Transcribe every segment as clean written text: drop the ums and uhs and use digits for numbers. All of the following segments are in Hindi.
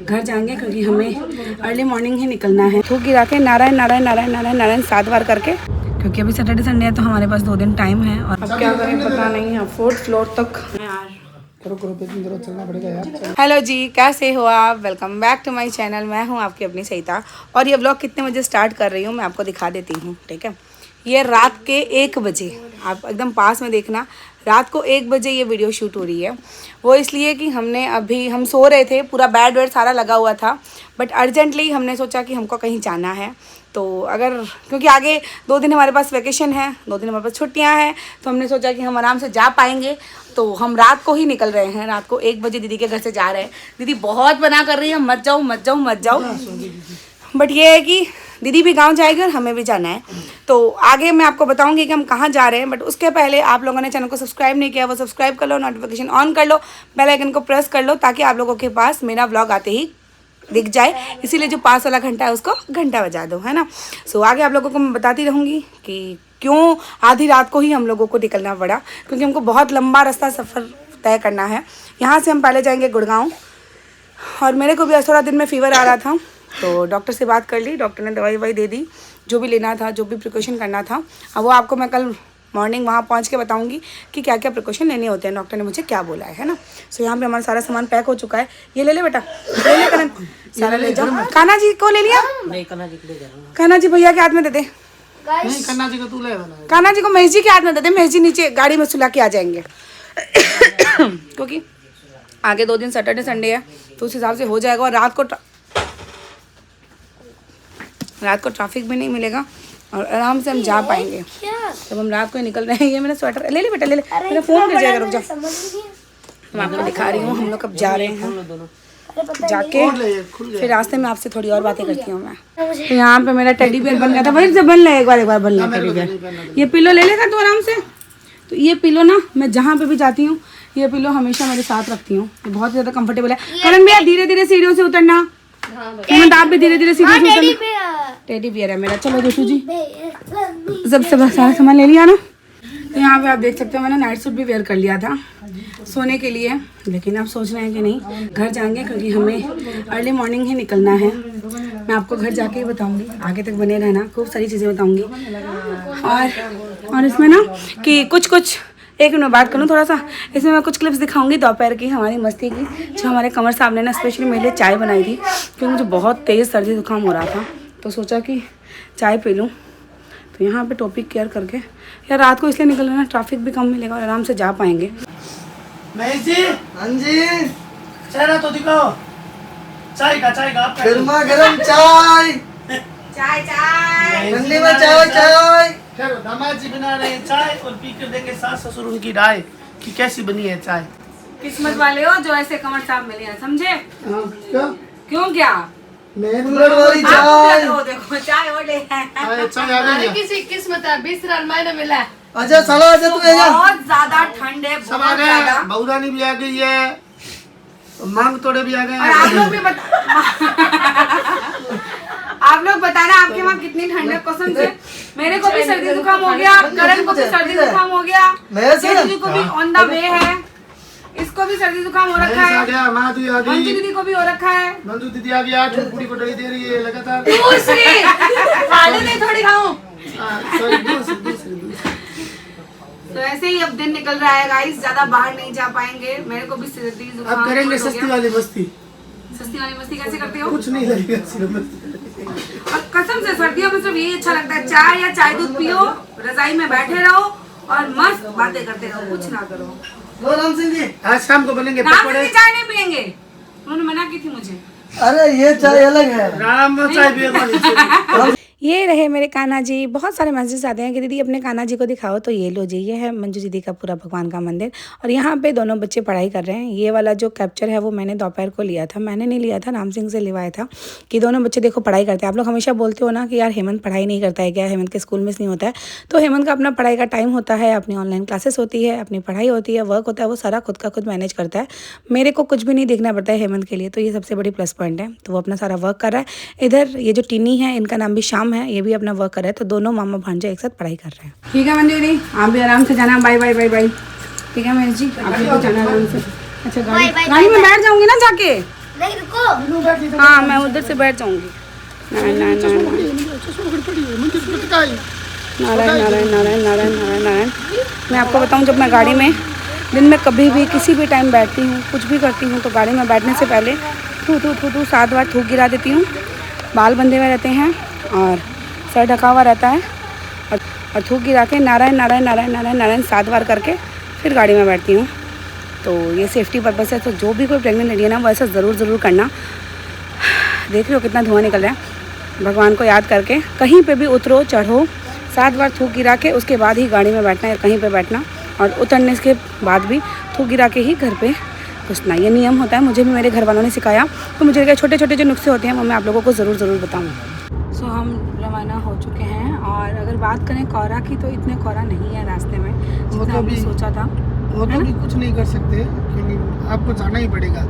घर जाएंगे क्योंकि हमें अर्ली मॉर्निंग ही निकलना है। थूक गिरा के नारायण नारायण नारायण नारायण नारायण 7 बार करके, क्योंकि अभी सैटरडे संडे है तो हमारे पास 2 दिन टाइम है। और अब क्या करें पता नहीं है। 4th फ्लोर तक चलना पड़ेगा यार। हेलो जी, कैसे हो आप? Welcome back to my channel. मैं हूँ आपकी अपनी सईता और ये व्लॉग कितने बजे स्टार्ट कर रही हूँ मैं आपको दिखा देती हूँ, ठीक है। ये रात के 1 बजे, आप एकदम पास में देखना, रात को 1 बजे ये वीडियो शूट हो रही है। वो इसलिए कि हम सो रहे थे, पूरा बेड वेड सारा लगा हुआ था, बट अर्जेंटली हमने सोचा कि हमको कहीं जाना है। तो क्योंकि आगे 2 दिन हमारे पास वैकेशन है, 2 दिन हमारे पास छुट्टियां हैं, तो हमने सोचा कि हम आराम से जा पाएंगे। तो हम रात को ही निकल रहे हैं, रात को 1 बजे दीदी के घर से जा रहे हैं। दीदी बहुत मना कर रही है, मत जाओ मत जाओ मत जाओ, बट ये है कि दीदी भी गांव जाएगी और हमें भी जाना है। तो आगे मैं आपको बताऊंगी कि हम कहाँ जा रहे हैं, बट उसके पहले आप लोगों ने चैनल को सब्सक्राइब नहीं किया वो सब्सक्राइब कर लो, नोटिफिकेशन ऑन कर लो, बेल आइकन को प्रेस कर लो, ताकि आप लोगों के पास मेरा व्लॉग आते ही दिख जाए। इसीलिए जो 5 वाला घंटा है उसको घंटा बजा दो, है ना। सो आगे आप लोगों को मैं बताती रहूँगी कि क्यों आधी रात को ही हम लोगों को निकलना पड़ा, क्योंकि हमको बहुत लंबा रास्ता सफ़र तय करना है। यहाँ से हम पहले जाएंगे गुड़गांव, और मेरे को भी आज थोड़ा दिन में फ़ीवर आ रहा था, तो डॉक्टर से बात कर ली, डॉक्टर ने दवाई ववाई दे दी, जो भी लेना था, जो भी प्रिकॉशन करना था। अब वो आपको मैं कल मॉर्निंग वहाँ पहुँच के बताऊँगी कि क्या क्या प्रिकॉशन लेने होते हैं, डॉक्टर ने मुझे क्या बोला है ना। सो यहाँ पे हमारा सारा सामान पैक हो चुका है। ये ले ले बेटा, ले ले करण, सारा ले जाओ। कान्हा जी को ले लिया? नहीं, कान्हा जी को ले जाओ। कान्हा जी भैया के हाथ में दे दे। नहीं, कान्हा जी को तू ले। कान्हा जी को महेश जी के हाथ में दे दे, महेश जी नीचे गाड़ी में सुला के आ जाएंगे। क्योंकि आगे 2 दिन सैटरडे संडे है, तो उस हिसाब से हो जाएगा। और रात को ट्रैफिक भी नहीं मिलेगा और आराम से हम जा पाएंगे। जब हम रात को ही निकल रहे हैं। ये मेरा स्वेटर ले ले बेटा, ले ले, मेरा फ़ोन गिर जाएगा, रुक जाओ। मैं आपको दिखा रही हूँ हम लोग कब जा रहे हैं। जाके फिर रास्ते में आपसे थोड़ी और बातें करती हूँ मैं। तो यहाँ पे मेरा टेडी बियर बन गया था, वही से बन ले, एक बार बन ले टेडी बियर। ये पिलो ले लेगा तू आराम से। तो ये पिलो ना, मैं जहाँ पे भी जाती हूँ ये पिलो हमेशा मेरे साथ रखती हूँ। ये बहुत ज़्यादा कंफर्टेबल है। करण भैया धीरे धीरे सीढ़ियों से उतरना, आप भी धीरे धीरे सीढ़ियों से उतरना। टेडी बियर है मेरा। चलो जोशु जी, सब सारा सामान ले लिया ना। तो यहाँ पे आप देख सकते हो मैंने नाइट सूट भी वेयर कर लिया था सोने के लिए, लेकिन आप सोच रहे हैं कि नहीं घर जाएंगे क्योंकि हमें अर्ली मॉर्निंग ही निकलना है। मैं आपको घर जाके ही बताऊंगी, आगे तक बने रहना, खूब सारी चीज़ें बताऊंगी। और इसमें ना कि कुछ एक मिनट बात करूँ थोड़ा सा, इसमें मैं कुछ क्लिप्स दिखाऊंगी दोपहर की हमारी मस्ती की, जो हमारे कमर साहब ने ना स्पेशली मेरे लिए चाय बनाई थी, क्योंकि मुझे बहुत तेज़ सर्दी जुकाम हो रहा था, तो सोचा कि चाय पी लूँ। तो यहाँ पे टॉपिक केयर करके यार रात को इसलिए निकल रहे ना, ट्रैफिक भी कम मिलेगा और आराम से जा पाएंगे। महेश जी, हाँ जी, चाय तो दिखाओ। चाय का गर्मा गर्म चाय, ठंडी में चाय। दामाद जी बना रहे हैं चाय और पी कर देंगे सास ससुर उनकी राय कि कैसी बनी है चाय। किस्मत वाले हो जो ऐसे कमर साहब मिले हैं, समझे? क्यों क्या वाली चाय, देखो चाय ओले चाय किसी किस्मत है, 20 रन मैंने मिला। अच्छा साला आजा तू, बहुत ज्यादा ठंड है, बहुत ज्यादा। बहुरानी भी आ गई है, मांग तोड़े भी आ गए हैं। आप लोग भी आप लोग बताना आपके वहाँ कितनी ठंड है। कसम से मेरे को भी सर्दी जुकाम हो गया, करण को भी सर्दी जुकाम हो गया, दीदी को भी ऑन द वे है, इसको भी सर्दी जुकाम हो रखा है, मंजू दीदी को भी हो रखा है। मंजू दीदी आ गया, पूरी को डली दे रही है लगातार। थोड़ी खाऊं। तो ऐसे ही अब दिन निकल रहा है गाइस, ज्यादा बाहर नहीं जा पाएंगे। मेरे को भी सर्दी जुकाम। अब करेंगे सस्ती वाली मस्ती। सस्ती वाली मस्ती कैसे करते हो? कुछ नहीं लगेगा। और कसम से सर्दियों में सिर्फ यही अच्छा लगता है, चाय या चाय दूध पियो, रजाई में बैठे रहो और मस्त बातें करते रहो, कुछ ना करो। राम सिंह जी आज शाम को बनेंगे पकौड़े। चाय नहीं पियेंगे, उन्होंने मना की थी मुझे। अरे ये चाय अलग है, राम चाय पिएगा। ये रहे मेरे कान्हा जी। बहुत सारे मैसेजेस आते हैं कि दीदी अपने कान्हा जी को दिखाओ, तो ये लो जी, ये है मंजू दीदी का पूरा भगवान का मंदिर, और यहाँ पे दोनों बच्चे पढ़ाई कर रहे हैं। ये वाला जो कैप्चर है वो मैंने दोपहर को लिया था, मैंने नहीं लिया था, राम सिंह से लिवाया था, कि दोनों बच्चे देखो पढ़ाई करते हैं। आप लोग हमेशा बोलते हो ना कि यार हेमंत पढ़ाई नहीं करता है क्या, हेमंत के स्कूल मिस नहीं होता है। तो हेमंत का अपना पढ़ाई का टाइम होता है, अपनी ऑनलाइन क्लासेस होती है, अपनी पढ़ाई होती है, वर्क होता है, वो सारा खुद का खुद मैनेज करता है। मेरे को कुछ भी नहीं देखना पड़ता है हेमंत के लिए, तो ये सबसे बड़ी प्लस पॉइंट है। तो वो अपना सारा वर्क कर रहा है। इधर ये जो टिनी है, इनका नाम भी शाम है, ये भी अपना वर्क कर रहे हैं। तो दोनों मामा भांजा एक साथ पढ़ाई कर रहे हैं। ठीक है मंजू दी, आप भी आराम से जाना। Bye bye bye bye. ठीक है महेश जी, आप भी जाना आराम से। अच्छा गाड़ी में बैठ जाऊंगी ना जाके। हाँ मैं उधर से बैठ जाऊंगी। नारायण नारायण नारायण नारायण नारायण नारायण। मैं आपको बताऊं, जब मैं गाड़ी में दिन में कभी भी किसी भी टाइम बैठती हूँ, कुछ भी करती हूँ, तो गाड़ी में बैठने से पहले थू 7 बार थूक गिरा देती हूँ। बाल बंधे हुए रहते हैं और सर ढका हुआ रहता है, और थूक गिरा के नारायण नारायण नारायण नारायण नारायण 7 बार करके फिर गाड़ी में बैठती हूँ। तो ये सेफ्टी पर्पस है। तो जो भी कोई प्रेग्नेंट लेडी है ना, वो ऐसा ज़रूर करना। देख रहे हो कितना धुआं निकल रहा है। भगवान को याद करके कहीं पे भी उतरो चढ़ो, 7 बार थूक गिरा के उसके बाद ही गाड़ी में बैठना या कहीं पे बैठना, और उतरने के बाद भी थूक गिरा के ही घर पे घुसना। ये नियम होता है, मुझे भी मेरे घर वालों ने सिखाया। तो मुझे क्या छोटे छोटे जो नुस्खे होते हैं वो मैं आप लोगों को ज़रूर बताऊँ। सो हम रवाना हो चुके हैं, और अगर बात करें कोहरा की, तो इतने कोहरा नहीं है रास्ते में जितना हमने सोचा था। वो तो भी कुछ नहीं कर सकते, क्योंकि आपको जाना ही पड़ेगा।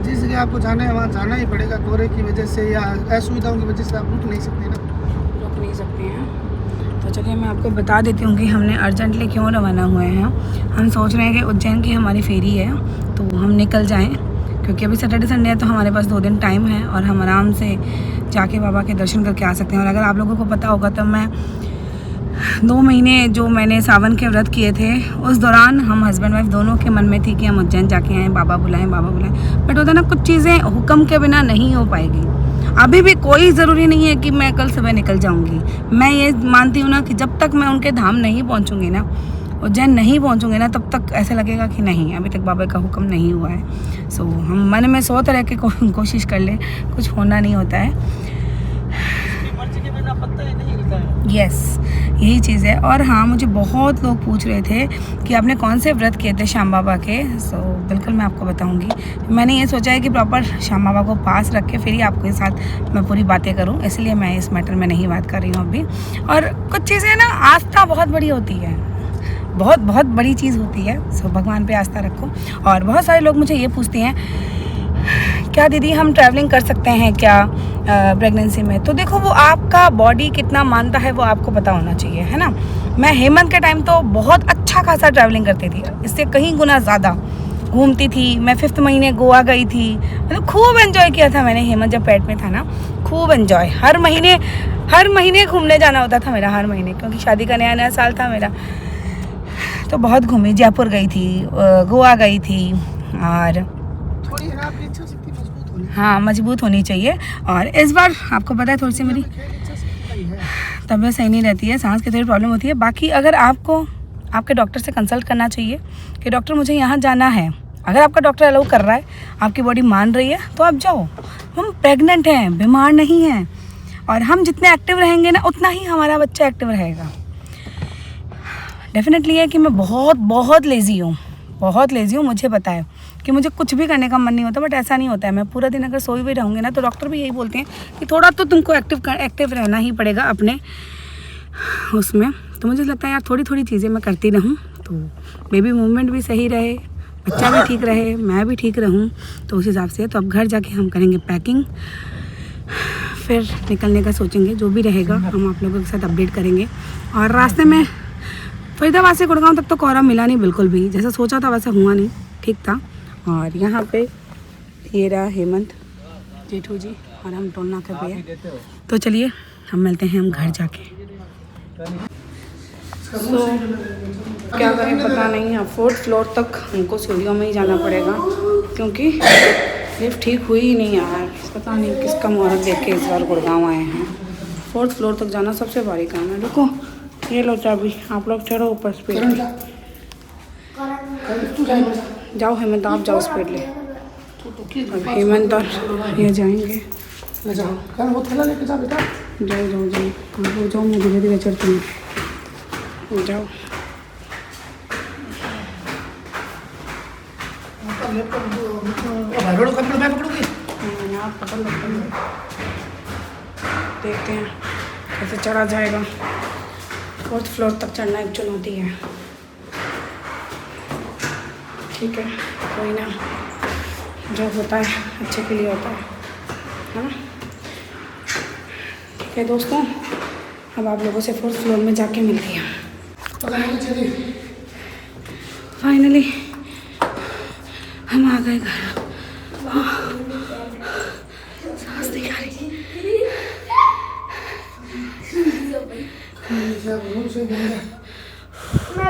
जिस जगह आपको जाना है वहाँ जाना ही पड़ेगा। कोहरे की वजह से या असुविधाओं की वजह से आप रुक नहीं सकते ना, रुक नहीं सकते हैं। तो चलिए मैं आपको बता देती हूँ कि हमने अर्जेंटली क्यों रवाना हुए हैं। हम सोच रहे हैं कि उज्जैन की हमारी फेरी है, तो हम निकल जाएं, क्योंकि अभी सैटरडे संडे है, तो हमारे पास 2 दिन टाइम है और हम आराम से जाके बाबा के दर्शन करके आ सकते हैं। और अगर आप लोगों को पता होगा, तो मैं 2 महीने जो मैंने सावन के व्रत किए थे, उस दौरान हम हस्बैंड वाइफ दोनों के मन में थी कि हम उज्जैन जाके आएँ, बाबा बुलाएं बाबा बुलाएं। बट होता ना, कुछ चीज़ें हुक्म के बिना नहीं हो पाएगी। अभी भी कोई ज़रूरी नहीं है कि मैं कल सुबह निकल जाऊंगी। मैं ये मानती हूँ ना कि जब तक मैं उनके धाम नहीं पहुँचूँगी ना, उज्जैन नहीं पहुँचूँगी ना, तब तक ऐसा लगेगा कि नहीं, अभी तक बाबा का हुक्म नहीं हुआ है। सो हम मन में 100 तरह की कोशिश कर ले, कुछ होना नहीं होता है। यस, यही चीज़ है। और हाँ, मुझे बहुत लोग पूछ रहे थे कि आपने कौन से व्रत किए थे श्याम बाबा के। सो बिल्कुल मैं आपको बताऊंगी। मैंने ये सोचा है कि प्रॉपर श्याम बाबा को पास रख के फिर ही आपके साथ मैं पूरी बातें करूं, इसलिए मैं इस मैटर में नहीं बात कर रही हूँ अभी। और कुछ चीज़ें ना, आस्था बहुत बड़ी होती है, बहुत बड़ी चीज़ होती है। सो भगवान पे आस्था रखो। और बहुत सारे लोग मुझे ये पूछते हैं, क्या दीदी हम ट्रैवलिंग कर सकते हैं क्या प्रेगनेंसी में? तो देखो, वो आपका बॉडी कितना मानता है वो आपको पता होना चाहिए, है ना। मैं हेमंत के टाइम तो बहुत अच्छा खासा ट्रैवलिंग करती थी, इससे कहीं गुना ज़्यादा घूमती थी। मैं 5th महीने गोवा गई थी, मतलब खूब एंजॉय किया था मैंने। हेमंत जब पेट में था ना, खूब एंजॉय। हर महीने घूमने जाना होता था मेरा, हर महीने, क्योंकि शादी का नया साल था मेरा। तो बहुत घूमी, जयपुर गई थी, गोवा गई थी। और हाँ, मजबूत होनी चाहिए। और इस बार आपको पता है, थोड़ी सी मेरी तबीयत सही नहीं रहती है, सांस की थोड़ी प्रॉब्लम होती है। बाकी अगर आपको आपके डॉक्टर से कंसल्ट करना चाहिए कि डॉक्टर मुझे यहाँ जाना है। अगर आपका डॉक्टर अलाउ कर रहा है, आपकी बॉडी मान रही है, तो आप जाओ। हम प्रेग्नेंट हैं, बीमार नहीं हैं, और हम जितने एक्टिव रहेंगे ना, उतना ही हमारा बच्चा एक्टिव रहेगा। डेफिनेटली है कि मैं बहुत लेज़ी हूँ, मुझे पता है कि मुझे कुछ भी करने का मन नहीं होता। बट ऐसा नहीं होता है, मैं पूरा दिन अगर सोई हुई रहूँगी ना, तो डॉक्टर भी यही बोलते हैं कि थोड़ा तो तुमको एक्टिव रहना ही पड़ेगा अपने उसमें। तो मुझे लगता है यार, थोड़ी चीज़ें मैं करती रहूँ, तो बेबी मूवमेंट भी सही रहे, बच्चा भी ठीक रहे, मैं भी ठीक रहूँ। तो उस हिसाब से तो अब घर जाके हम करेंगे पैकिंग, फिर निकलने का सोचेंगे। जो भी रहेगा हम आप लोगों के साथ अपडेट करेंगे। और रास्ते में फरीदाबाद से गुड़गांव तक तो कोहरा मिला नहीं बिल्कुल भी, जैसा सोचा था वैसा हुआ नहीं, ठीक था। और यहाँ पे ये रहा हेमंत जेठू जी, और हम टोल नाके पे हैं। तो चलिए हम मिलते हैं हम घर जाके। तो क्या करें पता नहीं है, 4th फ्लोर तक हमको सीढ़ियों में ही जाना पड़ेगा, क्योंकि लिफ्ट ठीक हुई ही नहीं यार। पता नहीं किसका मुहूर्त देख के इस बार गुड़गांव आए हैं। 4th फ्लोर तक जाना सबसे भारी काम है। देखो, ये लो चाबी, आप लोग चढ़ो ऊपर स्पीड। जाओ हेमंत, आप जाओ स्पीड ले। हेमंत और ये जाएंगे। जाओ, वो थैला लेके जा बेटा। जाओ, मैं धीरे चढ़ती हूँ। जाओ, देखते हैं कैसे चढ़ा जाएगा। 4th फ्लोर तक चढ़ना एक चुनौती है। ठीक है, कोई ना, जो होता है अच्छे के लिए होता है ना। ठीक है दोस्तों, अब आप लोगों से 4th फ्लोर में जाके मिलती हैं। फाइनली हम आ गए घर। मैं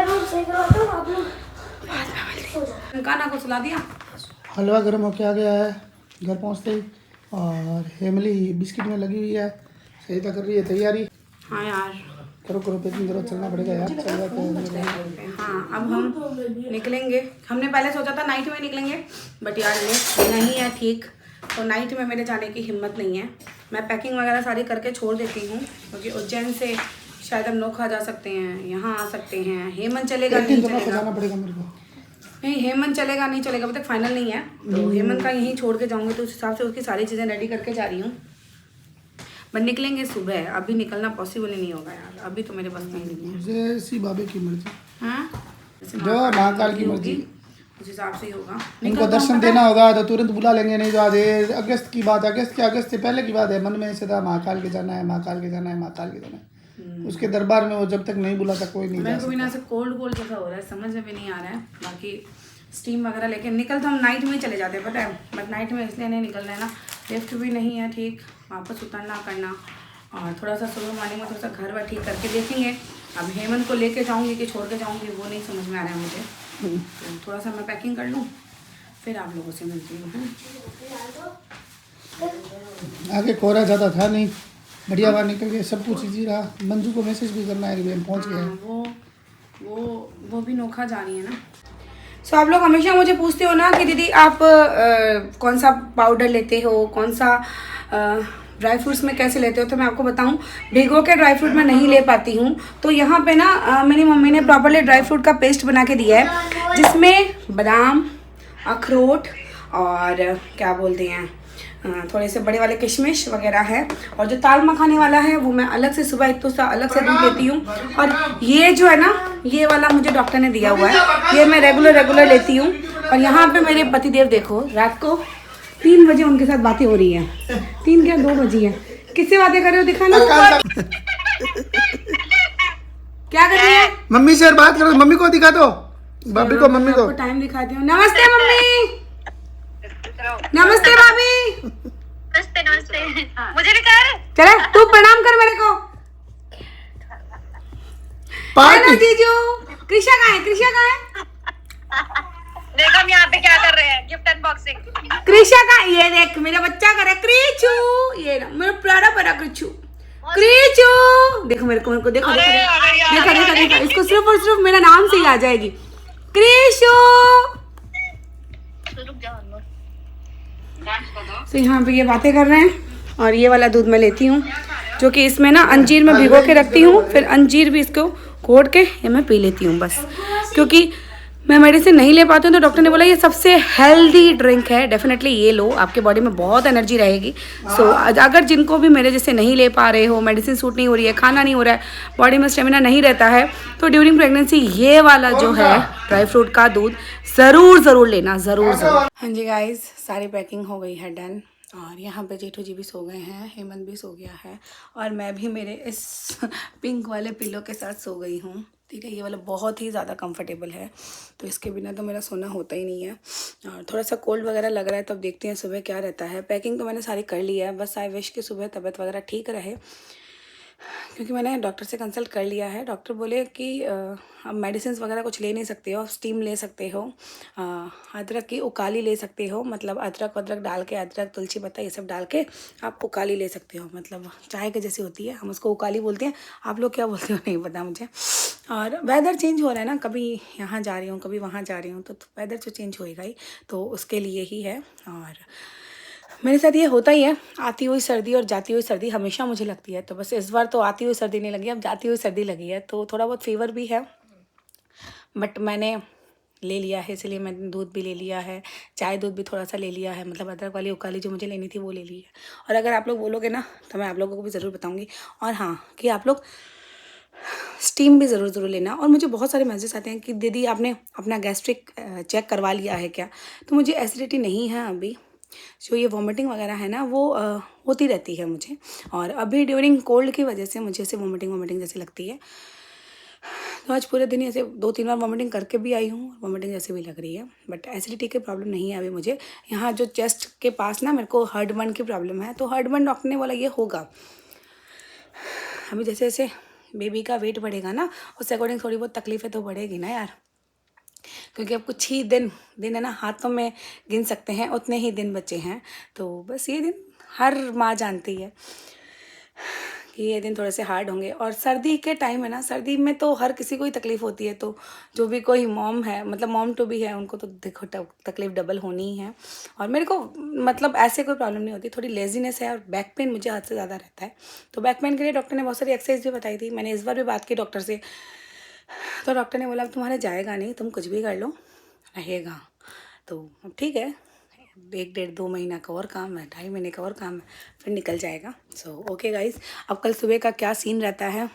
रूम सही करवाता हूँ, आप लोग काना को सुला दिया। हलवा गर्म होके आ गया है घर पहुंचते ही, और हेमली बिस्किट में लगी हुई है, सही कर रही है तैयारी। हाँ यार, करो करो पैकिंग करो, चलना पड़ेगा यार, चल जाते हैं। हाँ अब हम निकलेंगे। हमने पहले सोचा था नाइट में निकलेंगे, बट यार ये नहीं है ठीक, तो नाइट में मेरे जाने की हिम्मत नहीं है। मैं पैकिंग वगैरह सारी करके छोड़ देती हूँ, क्योंकि उज्जैन से शायद हम नोखा जा सकते हैं, यहाँ आ सकते हैं, हेमंत चलेगा नहीं चलेगा, जाना पड़ेगा मेरे को। नहीं हेमंत चलेगा नहीं चलेगा अभी तक फाइनल नहीं है, तो हेमंत का यहीं छोड़ के जाऊँगी, तो उस हिसाब से उसकी सारी चीज़ें रेडी करके जा रही हूँ। बट निकलेंगे सुबह, अभी निकलना पॉसिबल ही नहीं होगा यार, अभी तो मेरे बस में ही नहीं है। जैसी बाबे की मर्जी, हाँ जो महाकाल की मर्जी, उस हिसाब से ही होगा। इनको दर्शन देना होगा तो तुरंत बुला लेंगे, नहीं तो आज अगस्त की बात, अगस्त से पहले की बात है। मन में ऐसे था महाकाल के जाना है, महाकाल के जाना है, महाकाल के जाना है। उसके दरबार में वो जब तक नहीं बुलाता कोई नहीं मेरे जा को भी ना से कोल्ड जैसा हो रहा है, समझ में भी नहीं आ रहा है। बाकी स्टीम वगैरह लेके निकल तो हम नाइट में ही चले जाते हैं, पता है, बट नाइट में इसलिए नहीं निकल रहे हैं ना, लिफ्ट भी नहीं है ठीक, वापस उतरना करना, और थोड़ा सा सुबह मॉर्निंग में थोड़ा सा घर वर ठीक करके देखेंगे। अब हेमंत को लेके जाऊँगी कि छोड़ के जाऊँगी वो नहीं समझ में आ रहा है मुझे, तो थोड़ा सा मैं पैकिंग कर लूँ, फिर आप लोगों से मिलती हूँ। आगे कोहरा ज़्यादा था नहीं, बढ़िया बाहर निकल के सब कुछ इजी रहा। मंजू को मैसेज भी करना है कि बहन पहुँच गए हैं। वो भी नोखा जा रही है ना। सो आप लोग हमेशा मुझे पूछते हो ना कि दीदी आप कौन सा पाउडर लेते हो, कौन सा ड्राई फ्रूट्स में कैसे लेते हो, तो मैं आपको बताऊं, भिगो के ड्राई फ्रूट मैं नहीं ले पाती हूँ। तो यहाँ पे ना मेरी मम्मी ने प्रॉपरली ड्राई फ्रूट का पेस्ट बना के दिया है, जिसमें बादाम, अखरोट और क्या बोलते हैं थोड़े से बड़े वाले किशमिश वगैरह है, और जो ताल मखाने वाला है वो मैं अलग से सुबह एक तो अलग से दूध लेती हूँ, और ये जो है ना ये वाला मुझे डॉक्टर ने दिया हुआ है, ये मैं रेगुलर लेती हूँ। और यहाँ पे मेरे पतिदेव देखो, रात को 3 बजे उनके साथ बातें हो रही हैं, 3 क्या 2 बजी है, किससे बातें कर रहे हो दिखाना, क्या कर रही है? मम्मी से बात करो, मम्मी को दिखा दो, भाभी को, मम्मी को टाइम दिखाती हूँ। नमस्ते मम्मी, नमस्ते भाभी, नमस्ते नमस्ते, मुझे भी कर। चले तू प्रणाम कर मेरे को। हेलो जीजू, कृषा कहाँ है? कृषा कहाँ है? देखो हम यहाँ पे क्या कर रहे हैं, गिफ्ट अनबॉक्सिंग। कृषा का ये देख, मेरा बच्चा कर रहा है क्रीचू, ये ना मेरा प्यारा बड़ा क्रीचू, क्रीचू देखो मेरे को देखो देखो देखो देखो देखो, इसको सिर्फ और सिर्फ मेरा नाम से ही आ जाएगी, क्रीशू। तो यहाँ पे ये बातें कर रहे हैं, और ये वाला दूध मैं लेती हूँ, जो कि इसमें ना अंजीर में भिगो के रखती हूँ, फिर अंजीर भी इसको घोट के ये मैं पी लेती हूँ बस, क्योंकि मैं मेडिसिन नहीं ले पाती हूँ। तो डॉक्टर ने बोला ये सबसे हेल्दी ड्रिंक है, डेफिनेटली ये लो, आपके बॉडी में बहुत एनर्जी रहेगी। सो अगर जिनको भी मेरे जैसे नहीं ले पा रहे हो, मेडिसिन सूट नहीं हो रही है, खाना नहीं हो रहा है, बॉडी में स्टेमिना नहीं रहता है, तो ड्यूरिंग प्रेगनेंसी ये वाला जो है ड्राई फ्रूट का दूध ज़रूर लेना, ज़रूर। हाँ जी गाइज, सारी पैकिंग हो गई है डन, और यहाँ पे जेठू जी भी सो गए हैं, हेमंत भी सो गया है, और मैं भी मेरे इस पिंक वाले पिलो के साथ सो गई हूँ। ठीक है, ये वाला बहुत ही ज़्यादा कंफर्टेबल है, तो इसके बिना तो मेरा सोना होता ही नहीं है, और थोड़ा सा कोल्ड वगैरह लग रहा है, तो अब देखते हैं सुबह क्या रहता है। पैकिंग तो मैंने सारी कर ली है, बस आई विश कि सुबह तबीयत वगैरह ठीक रहे, क्योंकि मैंने डॉक्टर से कंसल्ट कर लिया है। डॉक्टर बोले कि अब मेडिसिन वगैरह कुछ ले नहीं सकते हो, स्टीम ले सकते हो, अदरक की उकाली ले सकते हो, मतलब अदरक डाल के, अदरक तुलसी पत्ता ये सब डाल के आप उकाली ले सकते हो, मतलब चाय के जैसी होती है, हम उसको उकाली बोलते हैं, आप लोग क्या बोलते हो नहीं पता मुझे। और वेदर चेंज हो रहा है ना, कभी यहाँ जा रही हूँ कभी वहाँ जा रही हूँ, तो वेदर तो चेंज होएगा ही, तो उसके लिए ही है। और मेरे साथ ये होता ही है, आती हुई सर्दी और जाती हुई सर्दी हमेशा मुझे लगती है, तो बस इस बार तो आती हुई सर्दी नहीं लगी, अब जाती हुई सर्दी लगी है, तो थोड़ा बहुत फीवर भी है, बट मैंने ले लिया है, इसलिए मैंने दूध भी ले लिया है, चाय दूध भी थोड़ा सा ले लिया है, मतलब अदरक वाली उकाली जो मुझे लेनी थी वो ले ली है। और अगर आप लोग बोलोगे ना तो मैं आप लोगों को भी ज़रूर बताऊँगी, और हाँ कि आप लोग स्टीम भी ज़रूर लेना। और मुझे बहुत सारे मैसेज आते हैं कि दीदी आपने अपना गैस्ट्रिक चेक करवा लिया है क्या, तो मुझे एसिडिटी नहीं है अभी, जो ये वॉमिटिंग वगैरह है ना वो होती रहती है मुझे, और अभी ड्यूरिंग कोल्ड की वजह से मुझे ऐसे वॉमिटिंग जैसी लगती है, तो आज पूरे दिन ऐसे 2-3 बार वॉमिटिंग करके भी आई हूँ, वॉमिटिंग जैसे भी लग रही है, बट एसिडिटी की प्रॉब्लम नहीं है अभी मुझे। यहाँ जो चेस्ट के पास ना मेरे को हर्टबर्न की प्रॉब्लम है, तो हर्टबर्न डॉक्टर ने बोला ये होगा। अभी जैसे जैसे बेबी का वेट बढ़ेगा ना, उस अकॉर्डिंग थोड़ी बहुत तकलीफें तो बढ़ेगी ना यार, क्योंकि अब कुछ ही दिन है ना, हाथों में गिन सकते हैं उतने ही दिन बचे हैं। तो बस ये दिन हर माँ जानती है कि ये दिन थोड़े से हार्ड होंगे। और सर्दी के टाइम है ना, सर्दी में तो हर किसी को ही तकलीफ़ होती है, तो जो भी कोई मॉम है, मतलब मॉम टू भी है, उनको तो देखो तकलीफ़ डबल होनी ही है। और मेरे को मतलब ऐसे कोई प्रॉब्लम नहीं होती, थोड़ी लेजीनेस है और बैक पेन मुझे हद से ज़्यादा रहता है। तो बैक पेन के लिए डॉक्टर ने बहुत सारी एक्सरसाइज भी बताई थी। मैंने इस बार भी बात की डॉक्टर से, तो डॉक्टर ने बोला तुम्हारे जाएगा नहीं, तुम कुछ भी कर लो रहेगा। तो अब ठीक है, 1-1.5-2 महीना का और काम है, 2.5 महीने का और काम है, फिर निकल जाएगा। सो ओके गाइस, अब कल सुबह का क्या सीन रहता है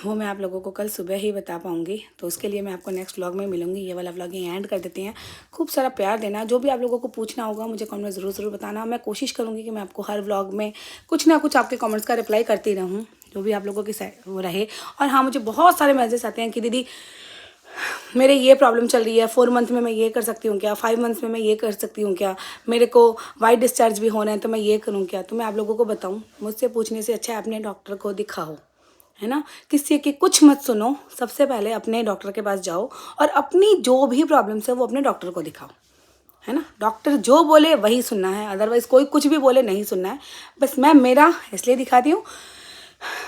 वो मैं आप लोगों को कल सुबह ही बता पाऊँगी। तो उसके लिए मैं आपको नेक्स्ट व्लॉग में मिलूँगी। ये वाला व्लॉग यहीं एंड कर देते हैं। खूब सारा प्यार देना, जो भी आप लोगों को पूछना होगा मुझे कमेंट में ज़रूर बताना। मैं कोशिश करूँगी कि मैं आपको हर व्लॉग में कुछ ना कुछ आपके कमेंट्स का रिप्लाई करती रहूँ, जो भी आप लोगों की वो रहे। और हाँ, मुझे बहुत सारे मैसेज आते हैं कि दीदी मेरे ये प्रॉब्लम चल रही है, 4 मंथ में मैं ये कर सकती हूँ क्या, 5 मंथ्स में मैं ये कर सकती हूँ क्या, मेरे को वाइट डिस्चार्ज भी होना है तो मैं ये करूँ क्या। तो मैं आप लोगों को बताऊँ, मुझसे पूछने से अच्छा है अपने डॉक्टर को दिखाओ, है ना। किसी की कुछ मत सुनो, सबसे पहले अपने डॉक्टर के पास जाओ और अपनी जो भी प्रॉब्लम्स है वो अपने डॉक्टर को दिखाओ, है ना। डॉक्टर जो बोले वही सुनना है, अदरवाइज़ कोई कुछ भी बोले नहीं सुनना है। बस मैं मेरा इसलिए दिखाती हूँ,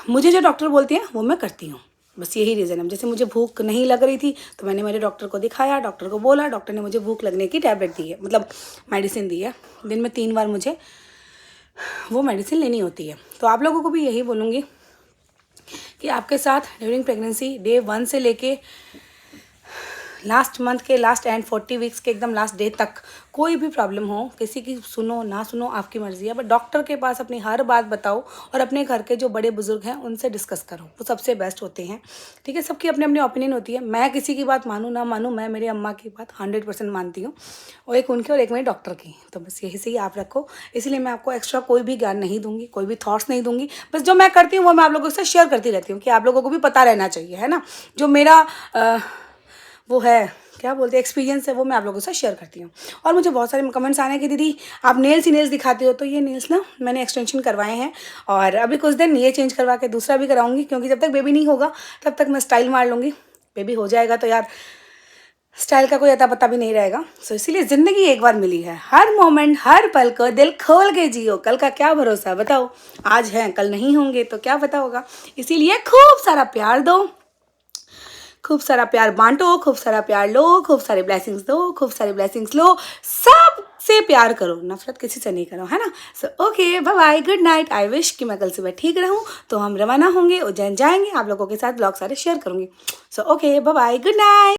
मुझे जो डॉक्टर बोलती हैं वो मैं करती हूँ, बस यही रीज़न है। जैसे मुझे भूख नहीं लग रही थी तो मैंने मेरे डॉक्टर को दिखाया, डॉक्टर को बोला, डॉक्टर ने मुझे भूख लगने की टैबलेट दी है, मतलब मेडिसिन दी है। दिन में 3 बार मुझे वो मेडिसिन लेनी होती है। तो आप लोगों को भी यही बोलूँगी कि आपके साथ ड्यूरिंग प्रेगनेंसी डे 1 से लेके लास्ट मंथ के लास्ट एंड 40 वीक्स के एकदम लास्ट डे तक कोई भी प्रॉब्लम हो, किसी की सुनो ना सुनो आपकी मर्ज़ी है, बट डॉक्टर के पास अपनी हर बात बताओ और अपने घर के जो बड़े बुजुर्ग हैं उनसे डिस्कस करो, वो सबसे बेस्ट होते हैं। ठीक है, सबकी अपनी अपनी ओपिनियन होती है। मैं किसी की बात मानूँ ना मानूँ, मैं मेरी अम्मा की बात 100% मानती हूँ, और एक उनकी और एक मेरी डॉक्टर की। तो बस यही से ही आप रखो, इसलिए मैं आपको एक्स्ट्रा कोई भी ज्ञान नहीं दूंगी, कोई भी थॉट्स नहीं दूंगी। बस जो मैं करती हूँ वो मैं आप लोगों से शेयर करती रहती हूँ कि आप लोगों को भी पता रहना चाहिए, है ना। जो मेरा वो है, क्या बोलते हैं, एक्सपीरियंस है, वो मैं आप लोगों से शेयर करती हूँ। और मुझे बहुत सारे कमेंट्स आने हैं कि दीदी आप नेल्स ही नेल्स दिखाते हो, तो ये नेल्स ना मैंने एक्सटेंशन करवाए हैं और अभी कुछ दिन ये चेंज करवा के दूसरा भी कराऊंगी, क्योंकि जब तक बेबी नहीं होगा तब तक मैं स्टाइल मार लूँगी। बेबी हो जाएगा तो यार स्टाइल का कोई अता पता भी नहीं रहेगा। सो इसीलिए ज़िंदगी एक बार मिली है, हर मोमेंट हर पल को दिल खोल के जियो, कल का क्या भरोसा, बताओ आज है कल नहीं होंगे तो क्या पता होगा। इसीलिए खूब सारा प्यार दो, खूब सारा प्यार बांटो, खूब सारा प्यार लो, खूब सारे ब्लेसिंग्स दो, खूब सारे ब्लेसिंग्स लो, सबसे प्यार करो, नफरत किसी से नहीं करो, है ना। So okay, bye bye, good night. I wish कि मैं कल सुबह ठीक रहूँ, तो हम रवाना होंगे, उज्जैन जाएंगे, आप लोगों के साथ ब्लॉग सारे शेयर करूँगी। So okay, bye bye, good night.